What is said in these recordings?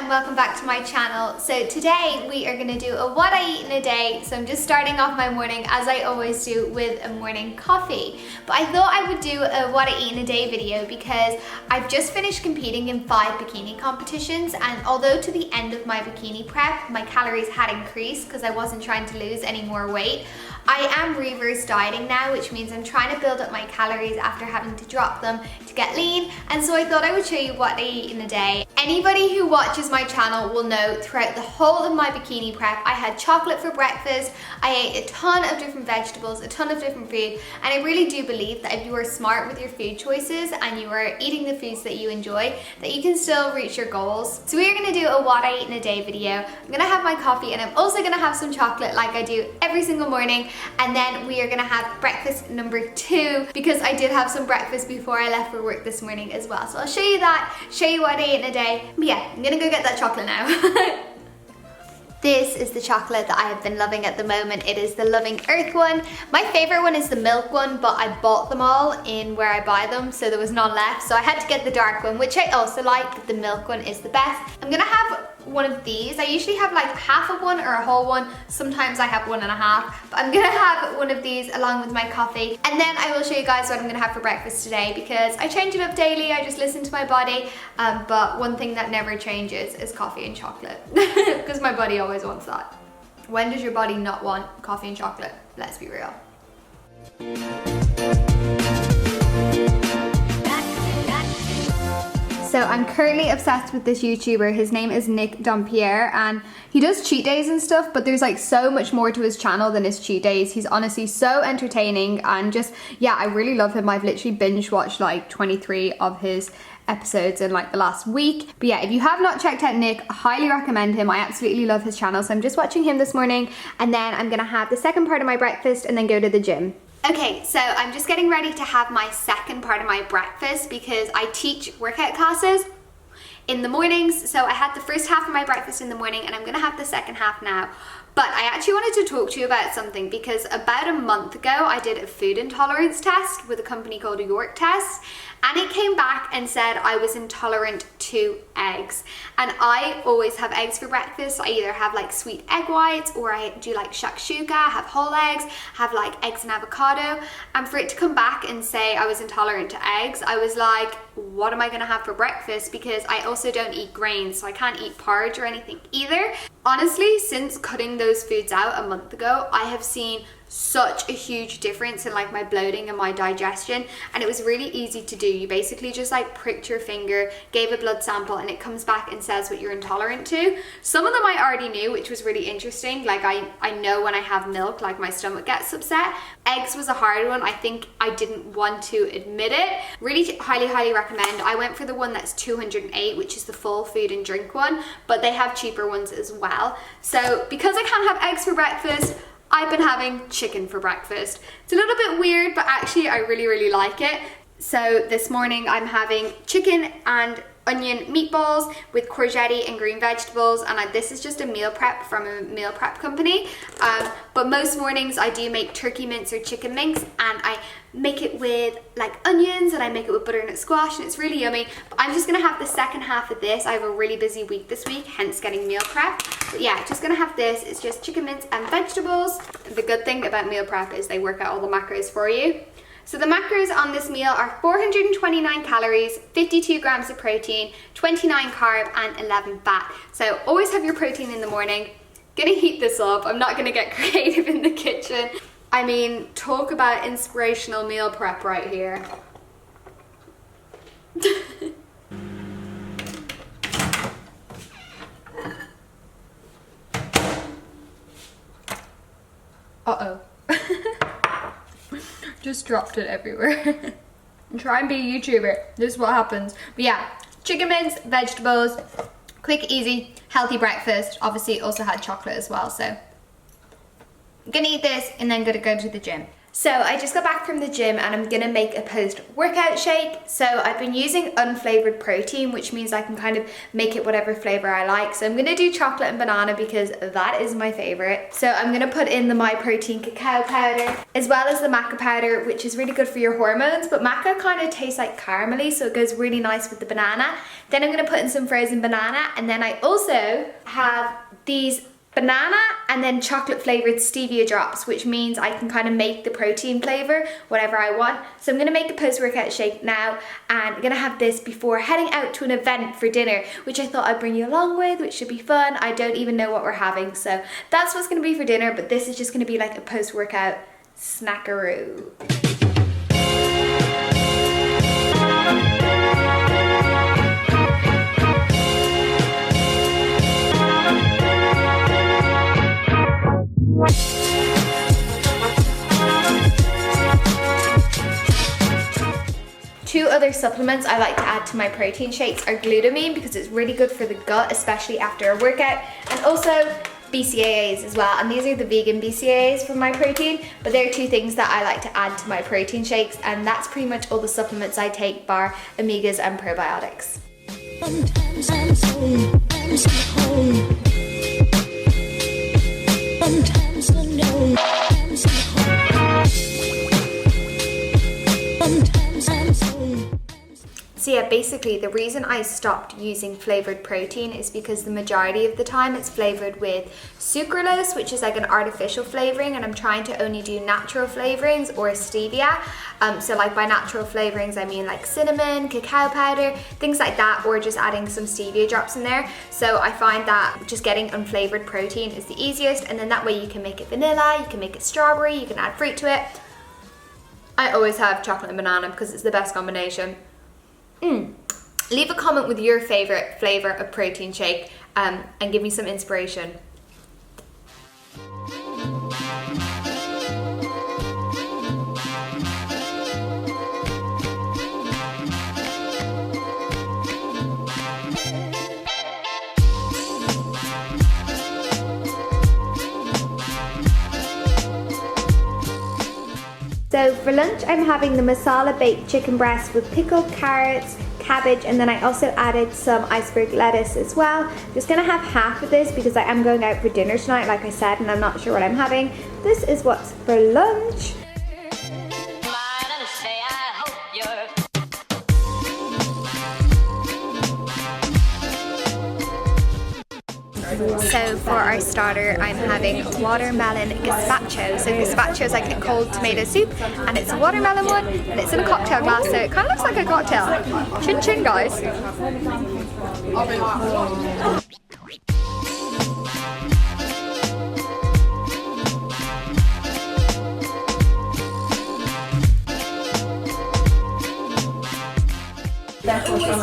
and welcome back to my channel. So today we are going to do a what I eat in a day. So I'm just starting off my morning as I always do with a morning coffee. But I thought I would do a what I eat in a day video because I've just finished competing in 5 bikini competitions, and although to the end of my bikini prep my calories had increased because I wasn't trying to lose any more weight, I am reverse dieting now, which means I'm trying to build up my calories after having to drop them to get lean. And so I thought I would show you what I eat in a day. Anybody who watches my channel will know throughout the whole of my bikini prep, I had chocolate for breakfast, I ate a ton of different vegetables, a ton of different food, and I really do believe that if you are smart with your food choices and you are eating the foods that you enjoy, that you can still reach your goals. So we are gonna do a what I eat in a day video. I'm gonna have my coffee and I'm also gonna have some chocolate like I do every single morning, and then we are gonna have breakfast number 2 because I did have some breakfast before I left for work this morning as well. So I'll show you that, show you what I ate in a day. But yeah, I'm gonna go get that chocolate now. This is the chocolate that I have been loving at the moment. It is the Loving Earth one. My favorite one is the milk one, but I bought them all in where I buy them, so there was none left. So I had to get the dark one, which I also like, but the milk one is the best. I'm gonna have one of these. I usually have like half of one or a whole one. Sometimes I have 1 1/2, but I'm gonna have one of these along with my coffee. And then I will show you guys what I'm gonna have for breakfast today because I change it up daily. I just listen to my body. But one thing that never changes is coffee and chocolate because my body always wants that. When does your body not want coffee and chocolate? Let's be real. So I'm currently obsessed with this YouTuber. His name is Nick Dompierre, and he does cheat days and stuff, but there's like so much more to his channel than his cheat days. He's honestly so entertaining, and just, yeah, I really love him. I've literally binge watched like 23 of his episodes in like the last week. But yeah, if you have not checked out Nick, I highly recommend him. I absolutely love his channel. So I'm just watching him this morning, and then I'm gonna have the second part of my breakfast and then go to the gym. Okay, so I'm just getting ready to have my second part of my breakfast because I teach workout classes in the mornings. So I had the first half of my breakfast in the morning and I'm gonna have the second half now. But I actually wanted to talk to you about something because about a month ago I did a food intolerance test with a company called York Test, and it came back and said I was intolerant to eggs. And I always have eggs for breakfast. I either have like sweet egg whites or I do like shakshuka, have whole eggs, have like eggs and avocado. And for it to come back and say I was intolerant to eggs, I was like, what am I gonna have for breakfast? Because I also don't eat grains, so I can't eat porridge or anything either. Honestly, since cutting those foods out a month ago, I have seen such a huge difference in like my bloating and my digestion, and it was really easy to do. You basically just like pricked your finger, gave a blood sample, and it comes back and says what you're intolerant to. Some of them I already knew, which was really interesting. Like I know when I have milk, like my stomach gets upset. Eggs was a hard one. I think I didn't want to admit it. Really highly recommend. I went for the one that's 208, which is the full food and drink one, but they have cheaper ones as well. So because I can't have eggs for breakfast, I've been having chicken for breakfast. It's a little bit weird, but actually I really like it. So this morning I'm having chicken and onion meatballs with courgette and green vegetables, and this is just a meal prep from a meal prep company. But most mornings I do make turkey mince or chicken mince, and I make it with like onions and I make it with butternut squash, and it's really yummy. But I'm just gonna have the second half of this. I have a really busy week this week, hence getting meal prep. But yeah, just gonna have this. It's just chicken mince and vegetables. The good thing about meal prep is they work out all the macros for you. So the macros on this meal are 429 calories, 52 grams of protein, 29 carb, and 11 fat. So always have your protein in the morning. Gonna heat this up. I'm not gonna get creative in the kitchen. I mean, talk about inspirational meal prep right here. Uh-oh. Just dropped it everywhere. Try and be a YouTuber. This is what happens. But yeah, chicken mince, vegetables, quick, easy, healthy breakfast. Obviously, it also had chocolate as well, so I'm gonna eat this and then gonna go to the gym. So I just got back from the gym and I'm gonna make a post-workout shake. So I've been using unflavored protein, which means I can kind of make it whatever flavor I like. So I'm gonna do chocolate and banana because that is my favorite. So I'm gonna put in the MYPROTEIN cacao powder, as well as the maca powder, which is really good for your hormones, but maca kind of tastes like caramelly, so it goes really nice with the banana. Then I'm gonna put in some frozen banana, and then I also have these banana and then chocolate flavored stevia drops, which means I can kind of make the protein flavor whatever I want. So I'm gonna make a post-workout shake now, and I'm gonna have this before heading out to an event for dinner, which I thought I'd bring you along with, which should be fun. I don't even know what we're having, so that's what's gonna be for dinner, but this is just gonna be like a post-workout snackaroo. Two other supplements I like to add to my protein shakes are glutamine, because it's really good for the gut, especially after a workout, and also BCAAs as well. And these are the vegan BCAAs from MYPROTEIN, but there are two things that I like to add to my protein shakes, and that's pretty much all the supplements I take, bar omegas and probiotics. So yeah, basically the reason I stopped using flavored protein is because the majority of the time it's flavored with sucralose, which is like an artificial flavoring, and I'm trying to only do natural flavorings or stevia. So like by natural flavorings I mean like cinnamon, cacao powder, things like that, or just adding some stevia drops in there. So I find that just getting unflavored protein is the easiest, and then that way you can make it vanilla, you can make it strawberry, you can add fruit to it. I always have chocolate and banana because it's the best combination. Leave a comment with your favorite flavor of protein shake, and give me some inspiration. So for lunch I'm having the masala baked chicken breast with pickled carrots, cabbage, and then I also added some iceberg lettuce as well. I'm just gonna have half of this because I am going out for dinner tonight, like I said, and I'm not sure what I'm having. This is what's for lunch. So for our starter, I'm having watermelon gazpacho. So gazpacho is like a cold tomato soup, and it's a watermelon one, and it's in a cocktail glass, so it kind of looks like a cocktail. Chin chin, guys.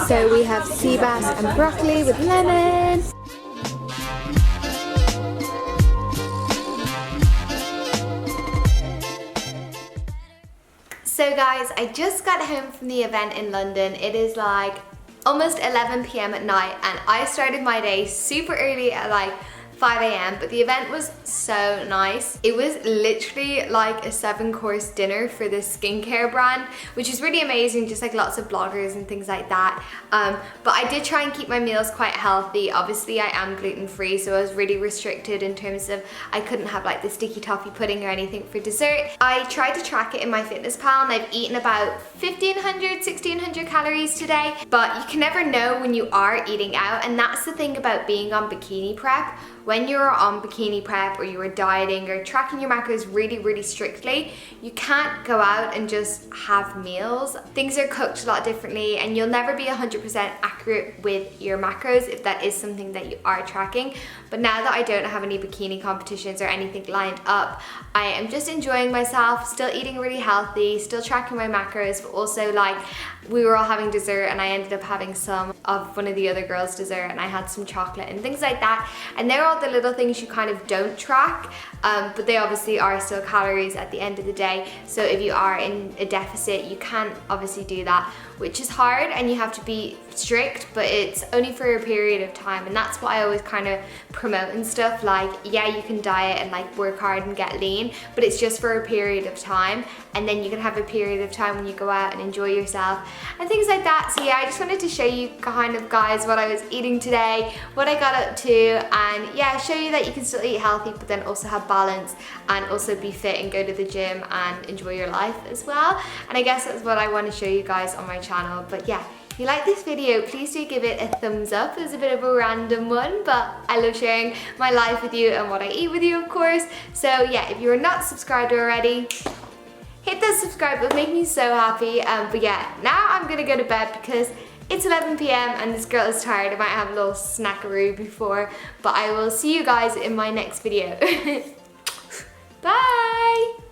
So we have sea bass and broccoli with lemon. So guys, I just got home from the event in London. It is like almost 11 p.m. at night, and I started my day super early at like 5 a.m. but the event was so nice. It was literally like a 7-course dinner for this skincare brand, which is really amazing, just like lots of bloggers and things like that. But I did try and keep my meals quite healthy. Obviously I am gluten-free, so I was really restricted in terms of I couldn't have like the sticky toffee pudding or anything for dessert. I tried to track it in MyFitnessPal, and I've eaten about 1,500–1,600 calories today, but you can never know when you are eating out, and that's the thing about being on bikini prep. When you're on bikini prep or you are dieting or tracking your macros really strictly, you can't go out and just have meals. Things are cooked a lot differently, and you'll never be 100% accurate with your macros if that is something that you are tracking. But now that I don't have any bikini competitions or anything lined up, I am just enjoying myself, still eating really healthy, still tracking my macros, but also like we were all having dessert, and I ended up having some of one of the other girls' dessert, and I had some chocolate and things like that. And they're all the little things you kind of don't track, but they obviously are still calories at the end of the day. So if you are in a deficit, you can't obviously do that which is hard and you have to be strict, but it's only for a period of time. And that's what I always kind of promote and stuff. Like, yeah, you can diet and like work hard and get lean, but it's just for a period of time. And then you can have a period of time when you go out and enjoy yourself and things like that. So yeah, I just wanted to show you kind of, guys, what I was eating today, what I got up to, and yeah, show you that you can still eat healthy, but then also have balance and also be fit and go to the gym and enjoy your life as well. And I guess that's what I want to show you guys on my channel. But yeah, if you like this video, please do give it a thumbs up. It was a bit of a random one, but I love sharing my life with you and what I eat with you, of course. So yeah, if you're not subscribed already, hit that subscribe button, make me so happy. But yeah, now I'm gonna go to bed because it's 11 p.m. and this girl is tired. I might have a little snackaroo before, but I will see you guys in my next video. Bye!